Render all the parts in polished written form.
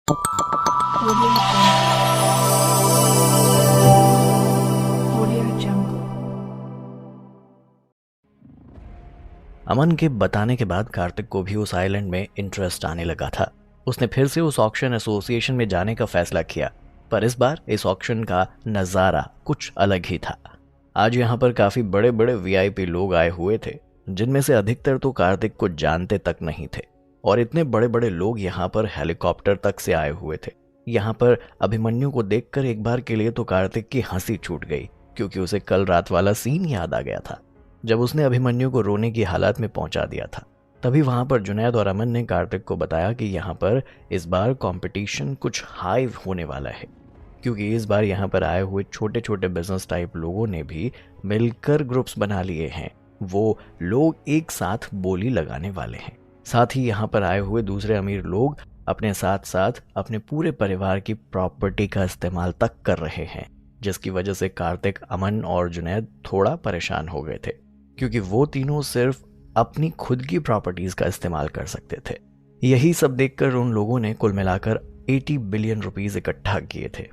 Audio Jungle. अमन के बताने के बाद कार्तिक को भी उस आइलैंड में इंटरेस्ट आने लगा था। उसने फिर से उस ऑक्शन एसोसिएशन में जाने का फैसला किया, पर इस बार इस ऑक्शन का नज़ारा कुछ अलग ही था। आज यहाँ पर काफ़ी बड़े बड़े वीआईपी लोग आए हुए थे, जिनमें से अधिकतर तो कार्तिक को जानते तक नहीं थे। और इतने बड़े बड़े लोग यहाँ पर हेलीकॉप्टर तक से आए हुए थे। यहाँ पर अभिमन्यु को देखकर एक बार के लिए तो कार्तिक की हंसी छूट गई, क्योंकि उसे कल रात वाला सीन याद आ गया था जब उसने अभिमन्यु को रोने की हालत में पहुंचा दिया था। तभी वहां पर जुनैद और अमन ने कार्तिक को बताया कि यहाँ पर इस बार कंपटीशन कुछ हाई होने वाला है, क्योंकि इस बार यहाँ पर आए हुए छोटे छोटे बिजनेस टाइप लोगों ने भी मिलकर ग्रुप्स बना लिए हैं। वो लोग एक साथ बोली लगाने वाले हैं। साथ ही यहाँ पर आए हुए दूसरे अमीर लोग अपने साथ साथ अपने पूरे परिवार की प्रॉपर्टी का इस्तेमाल तक कर रहे हैं, जिसकी वजह से कार्तिक, अमन और जुनैद थोड़ा परेशान हो गए थे, क्योंकि वो तीनों सिर्फ अपनी खुद की प्रॉपर्टीज का इस्तेमाल कर सकते थे। यही सब देखकर उन लोगों ने कुल मिलाकर 80 बिलियन रुपीस इकट्ठा किए थे,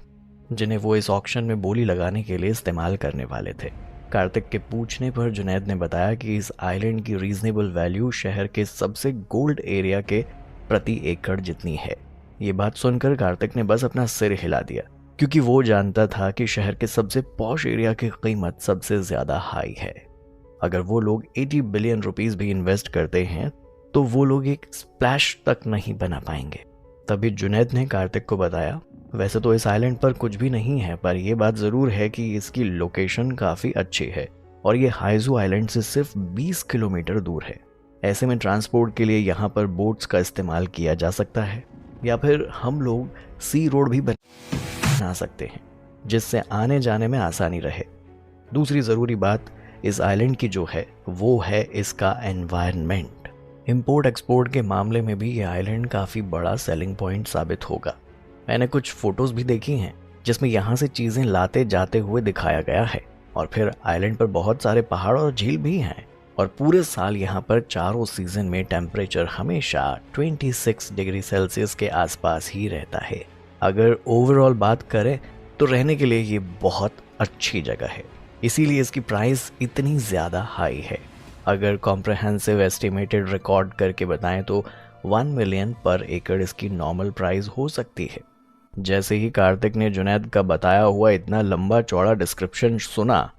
जिन्हें वो इस ऑक्शन में बोली लगाने के लिए इस्तेमाल करने वाले थे। कार्तिक के पूछने पर जुनैद ने बताया कि इस आइलैंड की रीजनेबल वैल्यू शहर के सबसे गोल्ड एरिया के प्रति एकड़ जितनी है। ये बात सुनकर कार्तिक ने बस अपना सिर हिला दिया, क्योंकि वो जानता था कि शहर के सबसे पॉश एरिया की कीमत सबसे ज्यादा हाई है। अगर वो लोग 80 बिलियन रुपीस भी इन्वेस्ट करते हैं तो वो लोग एक स्प्लैश तक नहीं बना पाएंगे। तभी जुनैद ने कार्तिक को बताया, वैसे तो इस आइलैंड पर कुछ भी नहीं है, पर यह बात जरूर है कि इसकी लोकेशन काफी अच्छी है और ये हाइजू आइलैंड से सिर्फ 20 किलोमीटर दूर है। ऐसे में ट्रांसपोर्ट के लिए यहाँ पर बोट्स का इस्तेमाल किया जा सकता है, या फिर हम लोग सी रोड भी बना सकते हैं, जिससे आने जाने में आसानी रहे। दूसरी जरूरी बात इस आइलैंड की जो है वो है इसका एनवायरनमेंट। इंपोर्ट एक्सपोर्ट के मामले में भी ये आइलैंड काफी बड़ा सेलिंग पॉइंट साबित होगा। मैंने कुछ फोटोज भी देखी हैं जिसमें यहाँ से चीजें लाते जाते हुए दिखाया गया है, और फिर आइलैंड पर बहुत सारे पहाड़ और झील भी हैं, और पूरे साल यहाँ पर चारों सीजन में टेम्परेचर हमेशा 26 डिग्री सेल्सियस के आसपास ही रहता है। अगर ओवरऑल बात करें तो रहने के लिए ये बहुत अच्छी जगह है, इसीलिए इसकी प्राइस इतनी ज़्यादा हाई है। अगर कॉम्प्रहेंसिव एस्टिमेटेड रिकॉर्ड करके बताएं तो 1 मिलियन पर एकड़ इसकी नॉर्मल प्राइस हो सकती है। जैसे ही कार्तिक ने जुनैद का बताया हुआ इतना लंबा चौड़ा डिस्क्रिप्शन सुना,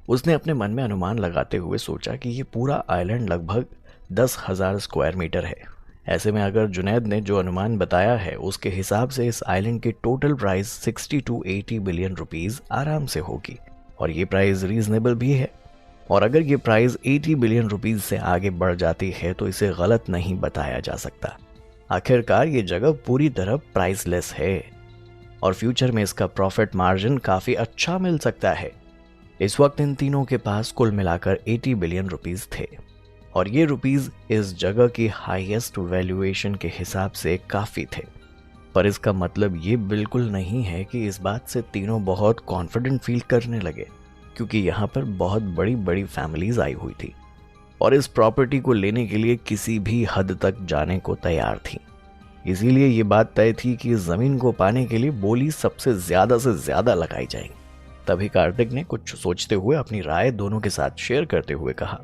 उसने अपने मन में अनुमान लगाते हुए सोचा कि ये पूरा आइलैंड लगभग 10,000 स्क्वायर मीटर है। ऐसे में अगर जुनैद ने जो अनुमान बताया है उसके हिसाब से इस आइलैंड की total price 60 to 80 billion rupees आराम से होगी, और ये प्राइस रीजनेबल भी है। और अगर ये प्राइस 80 बिलियन रुपीस से आगे बढ़ जाती है तो इसे गलत नहीं बताया जा सकता। आखिरकार ये जगह पूरी तरह प्राइसलेस है और फ्यूचर में इसका प्रॉफिट मार्जिन काफी अच्छा मिल सकता है। इस वक्त इन तीनों के पास कुल मिलाकर 80 बिलियन रुपीस थे, और ये रुपीस इस जगह की हाईएस्ट वैल्यूएशन के हिसाब से काफी थे। पर इसका मतलब ये बिल्कुल नहीं है कि इस बात से तीनों बहुत कॉन्फिडेंट फील करने लगे, क्योंकि यहाँ पर बहुत बड़ी बड़ी फैमिलीज आई हुई थी और इस प्रॉपर्टी को लेने के लिए किसी भी हद तक जाने को तैयार थी। इसीलिए ये बात तय थी कि इस जमीन को पाने के लिए बोली सबसे ज्यादा से ज्यादा लगाई जाएगी। तभी कार्तिक ने कुछ सोचते हुए अपनी राय दोनों के साथ शेयर करते हुए कहा,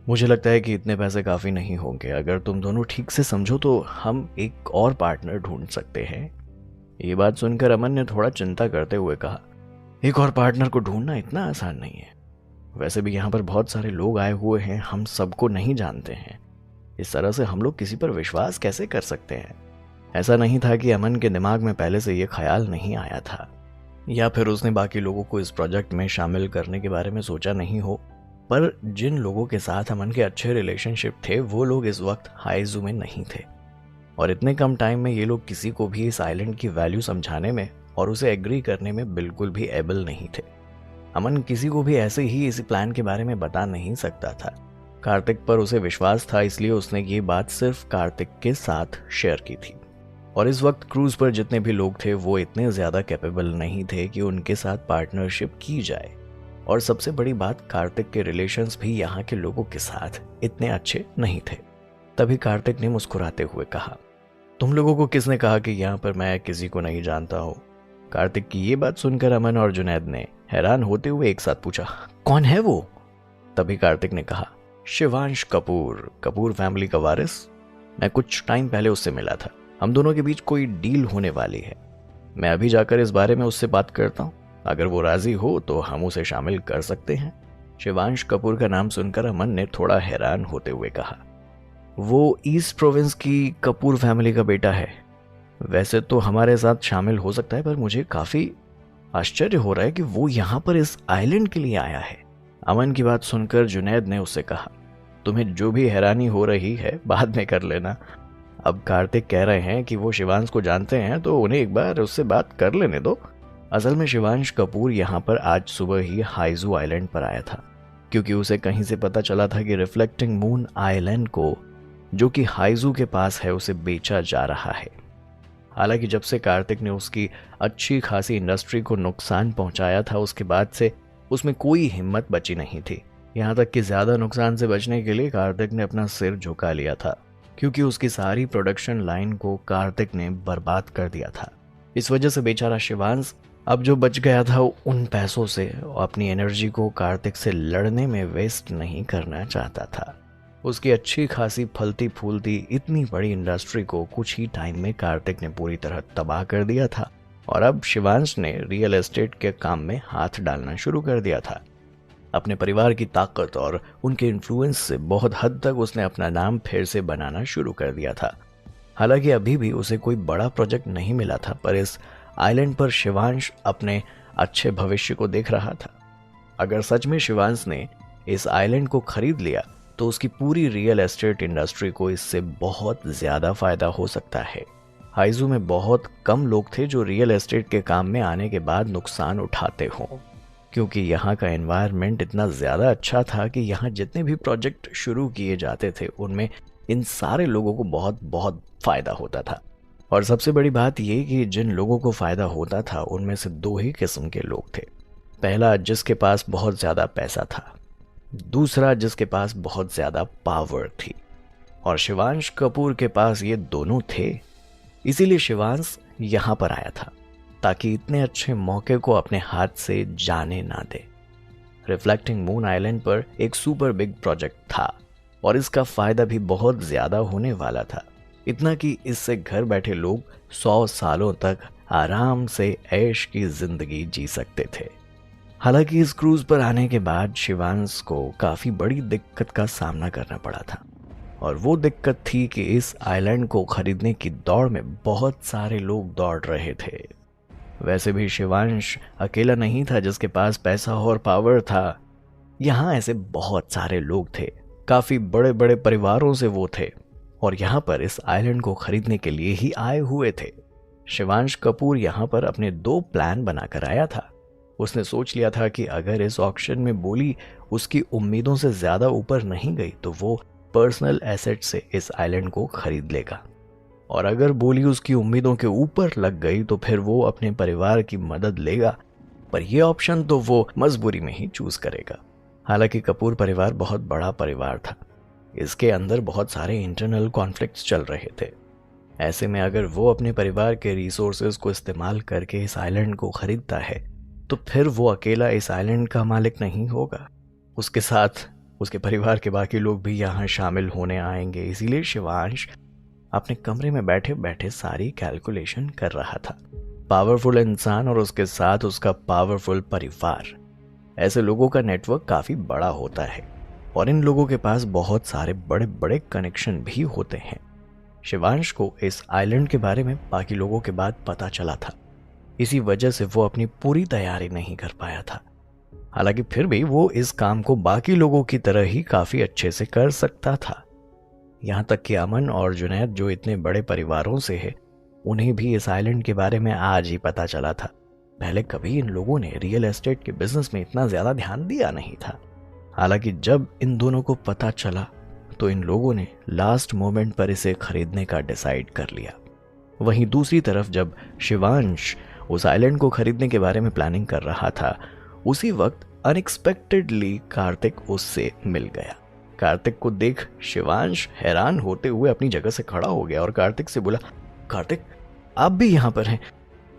मुझे लगता है कि इतने पैसे काफी नहीं होंगे। अगर तुम दोनों ठीक से समझो तो हम एक और पार्टनर ढूंढ सकते हैं। ये बात सुनकर अमन ने थोड़ा चिंता करते हुए कहा, एक और पार्टनर को ढूंढना इतना आसान नहीं है। वैसे भी यहाँ पर बहुत सारे लोग आए हुए हैं, हम सबको नहीं जानते हैं। इस तरह से हम लोग किसी पर विश्वास कैसे कर सकते हैं? ऐसा नहीं था कि अमन के दिमाग में पहले से ये ख्याल नहीं आया था, या फिर उसने बाकी लोगों को इस प्रोजेक्ट में शामिल करने के बारे में सोचा नहीं हो, पर जिन लोगों के साथ अमन के अच्छे रिलेशनशिप थे वो लोग इस वक्त हाइजू में नहीं थे, और इतने कम टाइम में ये लोग किसी को भी इस आइलैंड की वैल्यू समझाने में और उसे एग्री करने में बिल्कुल भी एबल नहीं थे। अमन किसी को भी ऐसे ही इस प्लान के बारे में बता नहीं सकता था। कार्तिक पर उसे विश्वास था, इसलिए उसने ये बात सिर्फ कार्तिक के साथ शेयर की थी। और इस वक्त क्रूज पर जितने भी लोग थे वो इतने ज्यादा कैपेबल नहीं थे कि उनके साथ पार्टनरशिप की जाए, और सबसे बड़ी बात कार्तिक के रिलेशंस भी यहाँ के लोगों के साथ इतने अच्छे नहीं थे। तभी कार्तिक ने मुस्कुराते हुए कहा, तुम लोगों को किसने कहा कि यहाँ पर मैं किसी को नहीं जानता हूँ? कार्तिक की ये बात सुनकर अमन और जुनैद ने हैरान होते हुए एक साथ पूछा, कौन है वो? तभी कार्तिक ने कहा, शिवांश कपूर, कपूर फैमिली का वारिस। मैं कुछ टाइम पहले उससे मिला था। हम दोनों के बीच कोई डील होने वाली है। मैं अभी जाकर इस बारे में उससे बात करता हूँ। अगर वो राजी हो तो हम उसे शामिल कर सकते हैं। शिवांश कपूर का नाम सुनकर अमन ने थोड़ा हैरान होते हुए कहा, वो ईस्ट प्रोविंस की कपूर फैमिली का बेटा है। वैसे तो हमारे साथ शामिल हो सकता है, पर मुझे काफी आश्चर्य हो रहा है कि वो यहाँ पर इस आइलैंड के लिए आया है। अमन की बात सुनकर जुनैद ने उससे कहा, तुम्हें जो भी हैरानी हो रही है बाद में कर लेना। अब कार्तिक कह रहे हैं कि वो शिवांश को जानते हैं, तो उन्हें एक बार उससे बात कर लेने दो। असल में शिवांश कपूर यहाँ पर आज सुबह ही हाइजू आइलैंड पर आया था, क्योंकि उसे कहीं से पता चला था कि रिफ्लेक्टिंग मून आइलैंड को, जो कि हाइजू के पास है, उसे बेचा जा रहा है। हालांकि जब से कार्तिक ने उसकी अच्छी खासी इंडस्ट्री को नुकसान पहुंचाया था, उसके बाद से उसमें कोई हिम्मत बची नहीं थी। यहाँ तक कि ज्यादा नुकसान से बचने के लिए कार्तिक ने अपना सिर झुका लिया था, क्योंकि उसकी सारी प्रोडक्शन लाइन को कार्तिक ने बर्बाद कर दिया था। इस वजह से बेचारा शिवांश अब जो बच गया था उन पैसों से अपनी एनर्जी को कार्तिक से लड़ने में वेस्ट नहीं करना चाहता था। उसकी अच्छी खासी फलती फूलती इतनी बड़ी इंडस्ट्री को कुछ ही टाइम में कार्तिक ने पूरी तरह तबाह कर दिया था, और अब शिवांश ने रियल एस्टेट के काम में हाथ डालना शुरू कर दिया था। अपने परिवार की ताकत और उनके इन्फ्लुएंस से बहुत हद तक उसने अपना नाम फिर से बनाना शुरू कर दिया था। हालांकि अभी भी उसे कोई बड़ा प्रोजेक्ट नहीं मिला था, पर इस आइलैंड पर शिवांश अपने अच्छे भविष्य को देख रहा था। अगर सच में शिवांश ने इस आइलैंड को खरीद लिया तो उसकी पूरी रियल एस्टेट इंडस्ट्री को इससे बहुत ज्यादा फायदा हो सकता है। हाइजू में बहुत कम लोग थे जो रियल एस्टेट के काम में आने के बाद नुकसान उठाते हों, क्योंकि यहाँ का एनवायरनमेंट इतना ज़्यादा अच्छा था कि यहाँ जितने भी प्रोजेक्ट शुरू किए जाते थे उनमें इन सारे लोगों को बहुत बहुत फ़ायदा होता था। और सबसे बड़ी बात ये कि जिन लोगों को फ़ायदा होता था उनमें से दो ही किस्म के लोग थे। पहला, जिसके पास बहुत ज़्यादा पैसा था। दूसरा, जिसके पास बहुत ज़्यादा पावर थी। और शिवांश कपूर के पास ये दोनों थे। इसीलिए शिवांश यहाँ पर आया था, ताकि इतने अच्छे मौके को अपने हाथ से जाने ना दे। रिफ्लेक्टिंग मून आइलैंड पर एक सुपर बिग प्रोजेक्ट था और इसका फायदा भी बहुत ज्यादा होने वाला था। इतना कि इससे घर बैठे लोग 100 सालों तक आराम से ऐश की जिंदगी जी सकते थे। हालांकि इस क्रूज पर आने के बाद शिवांश को काफी बड़ी दिक्कत का सामना करना पड़ा था, और वो दिक्कत थी कि इस आइलैंड को खरीदने की दौड़ में बहुत सारे लोग दौड़ रहे थे। वैसे भी शिवांश अकेला नहीं था जिसके पास पैसा और पावर था। यहाँ ऐसे बहुत सारे लोग थे, काफी बड़े बड़े परिवारों से वो थे, और यहाँ पर इस आइलैंड को खरीदने के लिए ही आए हुए थे। शिवांश कपूर यहाँ पर अपने 2 प्लान बनाकर आया था। उसने सोच लिया था कि अगर इस ऑक्शन में बोली उसकी उम्मीदों से ज्यादा ऊपर नहीं गई तो वो पर्सनल एसेट से इस आइलैंड को खरीद लेगा, और अगर बोली उसकी उम्मीदों के ऊपर लग गई तो फिर वो अपने परिवार की मदद लेगा, पर यह ऑप्शन तो वो मजबूरी में ही चूज करेगा। हालांकि कपूर परिवार बहुत बड़ा परिवार था, इसके अंदर बहुत सारे इंटरनल कॉन्फ्लिक्ट्स चल रहे थे। ऐसे में अगर वो अपने परिवार के रिसोर्सेज को इस्तेमाल करके इस आइलैंड को खरीदता है तो फिर वो अकेला इस आइलैंड का मालिक नहीं होगा, उसके साथ उसके परिवार के बाकी लोग भी यहाँ शामिल होने आएंगे। इसीलिए शिवांश अपने कमरे में बैठे बैठे सारी कैलकुलेशन कर रहा था। पावरफुल इंसान और उसके साथ उसका पावरफुल परिवार, ऐसे लोगों का नेटवर्क काफी बड़ा होता है और इन लोगों के पास बहुत सारे बड़े बड़े कनेक्शन भी होते हैं। शिवांश को इस आइलैंड के बारे में बाकी लोगों के बाद पता चला था, इसी वजह से वो अपनी पूरी तैयारी नहीं कर पाया था। हालांकि फिर भी वो इस काम को बाकी लोगों की तरह ही काफी अच्छे से कर सकता था। यहाँ तक कि अमन और जुनैद जो इतने बड़े परिवारों से है, उन्हें भी इस आइलैंड के बारे में आज ही पता चला था। पहले कभी इन लोगों ने रियल एस्टेट के बिजनेस में इतना ज्यादा ध्यान दिया नहीं था। हालांकि जब इन दोनों को पता चला तो इन लोगों ने लास्ट मोमेंट पर इसे खरीदने का डिसाइड कर लिया। वहीं दूसरी तरफ जब शिवांश उस आइलैंड को खरीदने के बारे में प्लानिंग कर रहा था, उसी वक्त अनएक्सपेक्टेडली कार्तिक उससे मिल गया। कार्तिक को देख शिवांश हैरान होते हुए अपनी जगह से खड़ा हो गया और कार्तिक से बोला, कार्तिक, आप भी यहाँ पर हैं?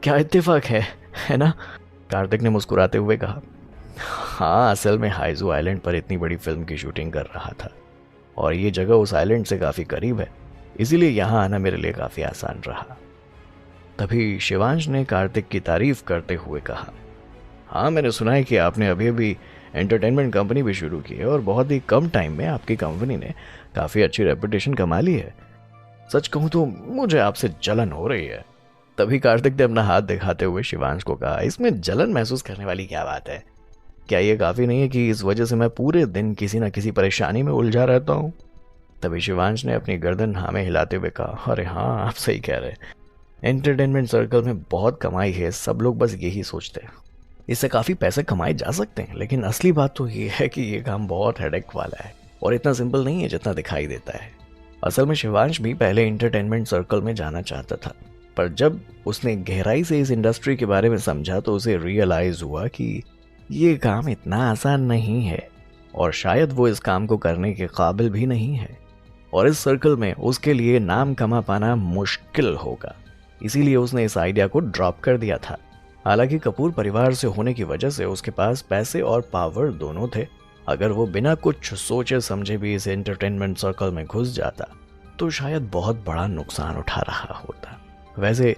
क्या इत्तेफाक है ना? कार्तिक ने मुस्कुराते हुए कहा, हाँ, असल में हाइजू आइलैंड पर इतनी बड़ी फिल्म की शूटिंग कर रहा था और ये जगह उस आइलैंड से काफ़ी करीब है, इसीलिए यहाँ आना मेरे लिए काफ़ी आसान रहा। तभी शिवांश ने कार्तिक की तारीफ करते हुए कहा, हाँ, मैंने सुना है कि आपने अभी अभी एंटरटेनमेंट कंपनी भी शुरू की है और बहुत ही कम टाइम में आपकी कंपनी ने काफ़ी अच्छी रेपुटेशन कमा ली है। सच कहूँ तो मुझे आपसे जलन हो रही है। तभी कार्तिक ने अपना हाथ दिखाते हुए शिवांश को कहा, इसमें जलन महसूस करने वाली क्या बात है? क्या ये काफ़ी नहीं है कि इस वजह से मैं पूरे दिन किसी न किसी परेशानी में उलझा रहता हूँ? तभी शिवांश ने अपनी गर्दन हाँ में हिलाते हुए कहा, अरे हाँ, आप सही कह रहे हैं। एंटरटेनमेंट सर्कल में बहुत कमाई है, सब लोग बस यही सोचते हैं। इससे काफ़ी पैसे कमाए जा सकते हैं, लेकिन असली बात तो ये है कि ये काम बहुत हेडेक वाला है और इतना सिंपल नहीं है जितना दिखाई देता है। असल में शिवांश भी पहले एंटरटेनमेंट सर्कल में जाना चाहता था, पर जब उसने गहराई से इस इंडस्ट्री के बारे में समझा तो उसे रियलाइज हुआ कि ये काम इतना आसान नहीं है और शायद वो इस काम को करने के काबिल भी नहीं है और इस सर्कल में उसके लिए नाम कमा पाना मुश्किल होगा। इसीलिए उसने इस आइडिया को ड्रॉप कर दिया था। हालांकि कपूर परिवार से होने की वजह से उसके पास पैसे और पावर दोनों थे। अगर वो बिना कुछ सोचे समझे भी इस एंटरटेनमेंट सर्कल में घुस जाता तो शायद बहुत बड़ा नुकसान उठा रहा होता। वैसे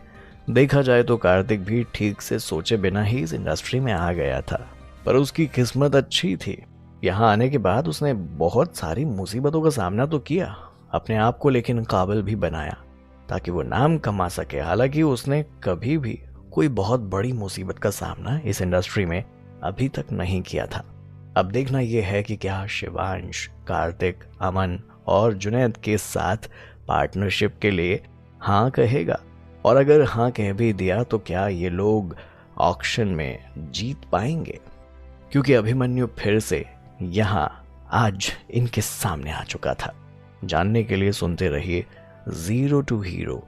देखा जाए तो कार्तिक भी ठीक से सोचे बिना ही इस इंडस्ट्री में आ गया था, पर उसकी किस्मत अच्छी थी। यहाँ आने के बाद उसने बहुत सारी मुसीबतों का सामना तो किया, अपने आप को लेकिन काबिल भी बनाया ताकि वो नाम कमा सके। हालांकि उसने कभी भी कोई बहुत बड़ी मुसीबत का सामना इस इंडस्ट्री में अभी तक नहीं किया था। अब देखना यह है कि क्या शिवांश, कार्तिक, अमन और जुनैद के साथ पार्टनरशिप के लिए हाँ कहेगा, और अगर हाँ कह भी दिया तो क्या ये लोग ऑक्शन में जीत पाएंगे? क्योंकि अभिमन्यु फिर से यहाँ आज इनके सामने आ चुका था। जानने के लिए सुनते रहिए जीरो टू हीरो